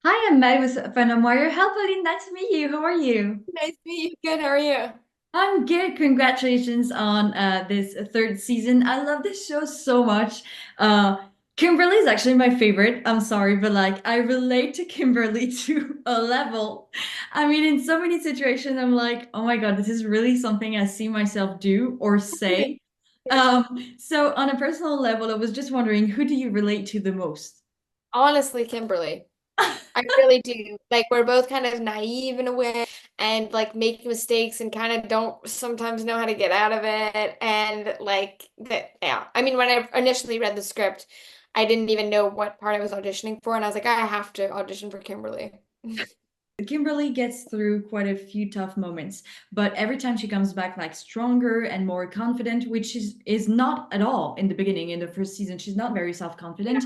Hi, I'm Maddie with FandomWire. Hi, Pauline. Nice to meet you. How are you? Nice to meet you. Good. How are you? I'm good. Congratulations on this third season. I love this show so much. Uh, Kimberly is actually my favorite. I'm sorry, but like I relate to Kimberly to a level. I mean, in so many situations, I'm like, oh my God, this is really something I see myself do or say. So on a personal level, I was just wondering, who do you relate to the most? Honestly, Kimberly, I really do. Like we're both kind of naive in a way and like make mistakes and kind of don't sometimes know how to get out of it. And like that, yeah. I mean, when I initially read the script, I didn't even know what part I was auditioning for, and I was like, I have to audition for Kimberly. Kimberly gets through quite a few tough moments, but every time she comes back like stronger and more confident, which is not at all in the beginning. In the first season, she's not very self-confident,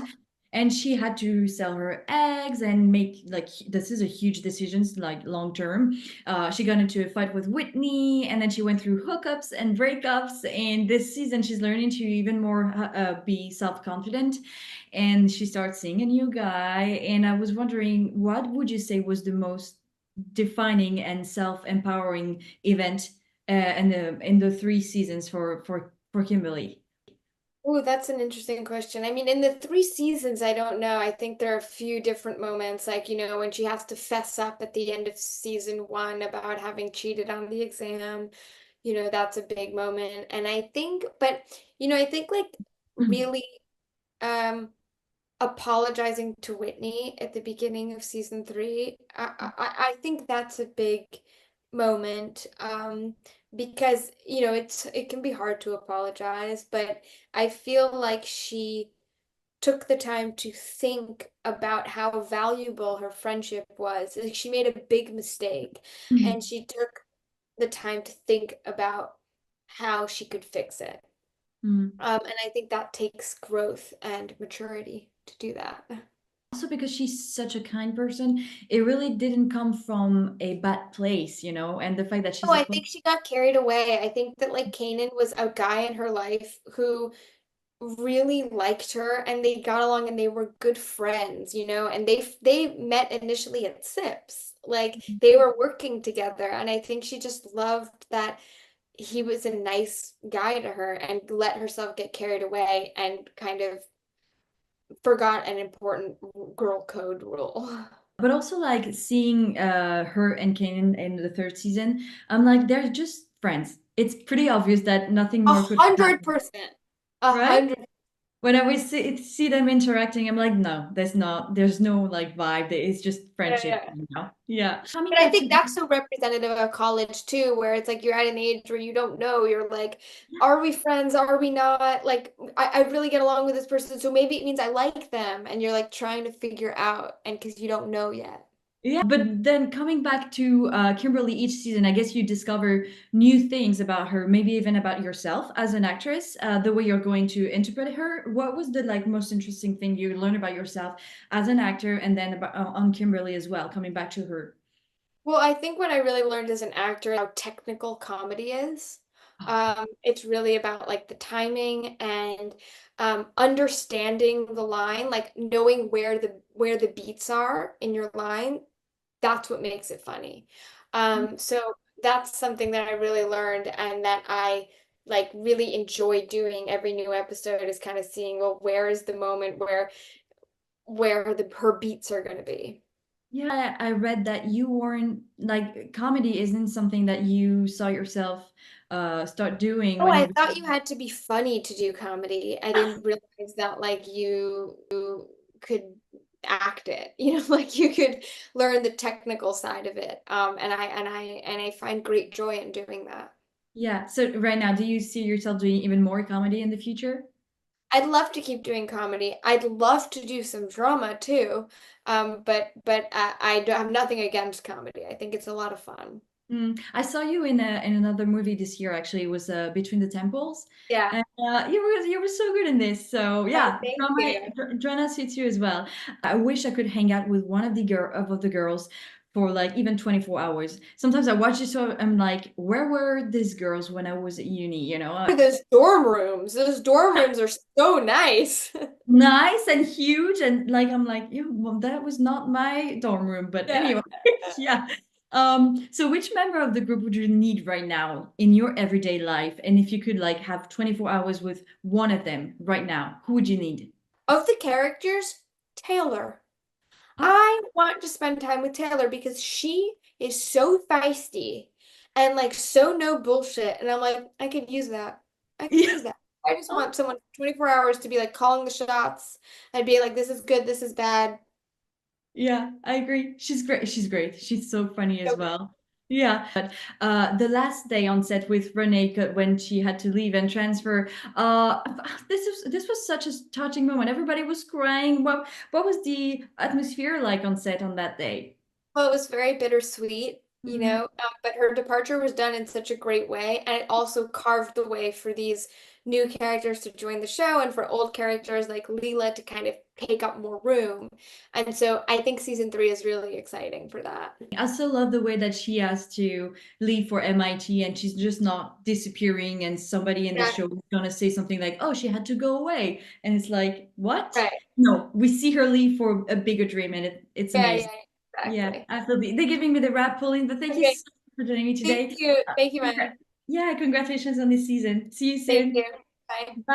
and she had to sell her eggs and make like this is a huge decision, like long term. She got into a fight with Whitney, and then she went through hookups and breakups. And this season, she's learning to even more be self-confident, and she starts seeing a new guy. And I was wondering, what would you say was the most defining and self-empowering event in the three seasons for Kimberly? Oh, that's an interesting question. I mean, in the three seasons, I don't know. I think there are a few different moments, like, when she has to fess up at the end of season one about having cheated on the exam. That's a big moment. And I think like really um apologizing to Whitney at the beginning of season three. I think that's a big moment, because it can be hard to apologize, but I feel like she took the time to think about how valuable her friendship was. Like she made a big mistake, and she took the time to think about how she could fix it. And I think that takes growth and maturity to do that. Also because she's such a kind person, it really didn't come from a bad place, and the fact that Oh, she's a I think she got carried away. I think that like Kanan was a guy in her life who really liked her and they got along and they were good friends, and they met initially at SIPS. Like they were working together, and I think she just loved that he was a nice guy to her and let herself get carried away and kind of forgot an important girl code rule. but also like seeing her and Kanan in the third season, I'm like they're just friends. It's pretty obvious that nothing A more could hundred happen, percent. A right? hundred. When I would see them interacting, I'm like, no, there's no like vibe. It's just Yeah, friendship, yeah. Yeah. Coming But I back think to that's so representative of college too, where it's like you're at an age where you don't know. You're like, are we friends? Are we not? Like, I really get along with this person, so maybe it means I like them. And you're like trying to figure out, and because you don't know yet. yeah, but then coming back to Kimberly each season, I guess you discover new things about her, maybe even about yourself as an actress, the way you're going to interpret her. What was the like most interesting thing you learned about yourself as an actor, and then about on Kimberly as well, coming back to her? Well, I think what I really learned as an actor, how technical comedy is. It's really about like the timing and understanding the line, like knowing where the beats are in your line. That's what makes it funny. So that's something that I really learned and that I like really enjoy doing every new episode is kind of seeing, well, where is the moment where the her beats are going to be. Yeah, I read that you weren't like comedy isn't something that you saw yourself start doing Oh, when I you thought you had to be funny to do comedy. I didn't realize that like you could act it. Like you could learn the technical side of it. And I find great joy in doing that. yeah. So right now, do you see yourself doing even more comedy in the future? I'd love to keep doing comedy. I'd love to do some drama too. But I don't have nothing against comedy. I think it's a lot of fun. I saw you in another movie this year. Actually, it was Between the Temples, Yeah. and you were so good in this. So Oh, yeah, thank you. drama suits you as well. I wish I could hang out with one of the girls for like even 24 hours. Sometimes I watch it, so I'm like, where were these girls when I was at uni? Those dorm rooms. Those dorm rooms are so nice. Nice and huge, and like I'm like, yeah, well, that was not my dorm room, but Yeah. anyway, yeah. So which member of the group would you need right now in your everyday life? And if you could like have 24 hours with one of them right now, who would you need? Of the characters, Taylor. Oh, I want to spend time with Taylor because she is so feisty and like so no bullshit. And I'm like, I could use that. I could yeah. use that. I just want someone 24 hours to be like calling the shots and be like, this is good, this is bad. Yeah, I agree. She's great. She's great. She's so funny as So well. Yeah. But the last day on set with Renee when she had to leave and transfer, this was such a touching moment. Everybody was crying. What was the atmosphere like on set on that day? Well, it was very bittersweet, Mhm. but her departure was done in such a great way, and it also carved the way for these new characters to join the show and for old characters like Leela to kind of take up more room. And so I think season three is really exciting for that. I still love the way that she has to leave for MIT and she's just not disappearing and somebody in the Yeah, show is gonna say something like, "Oh, she had to go away." And it's like, "What?" right. No, we see her leave for a bigger dream and it's Yeah, amazing. yeah, Yeah, exactly. absolutely. They're giving me the rap pulling, but thank you Okay, so much for joining me thank today. you. Uh, Thank you, Maya. congra- yeah, congratulations on this season. See you Thank soon. you. Bye.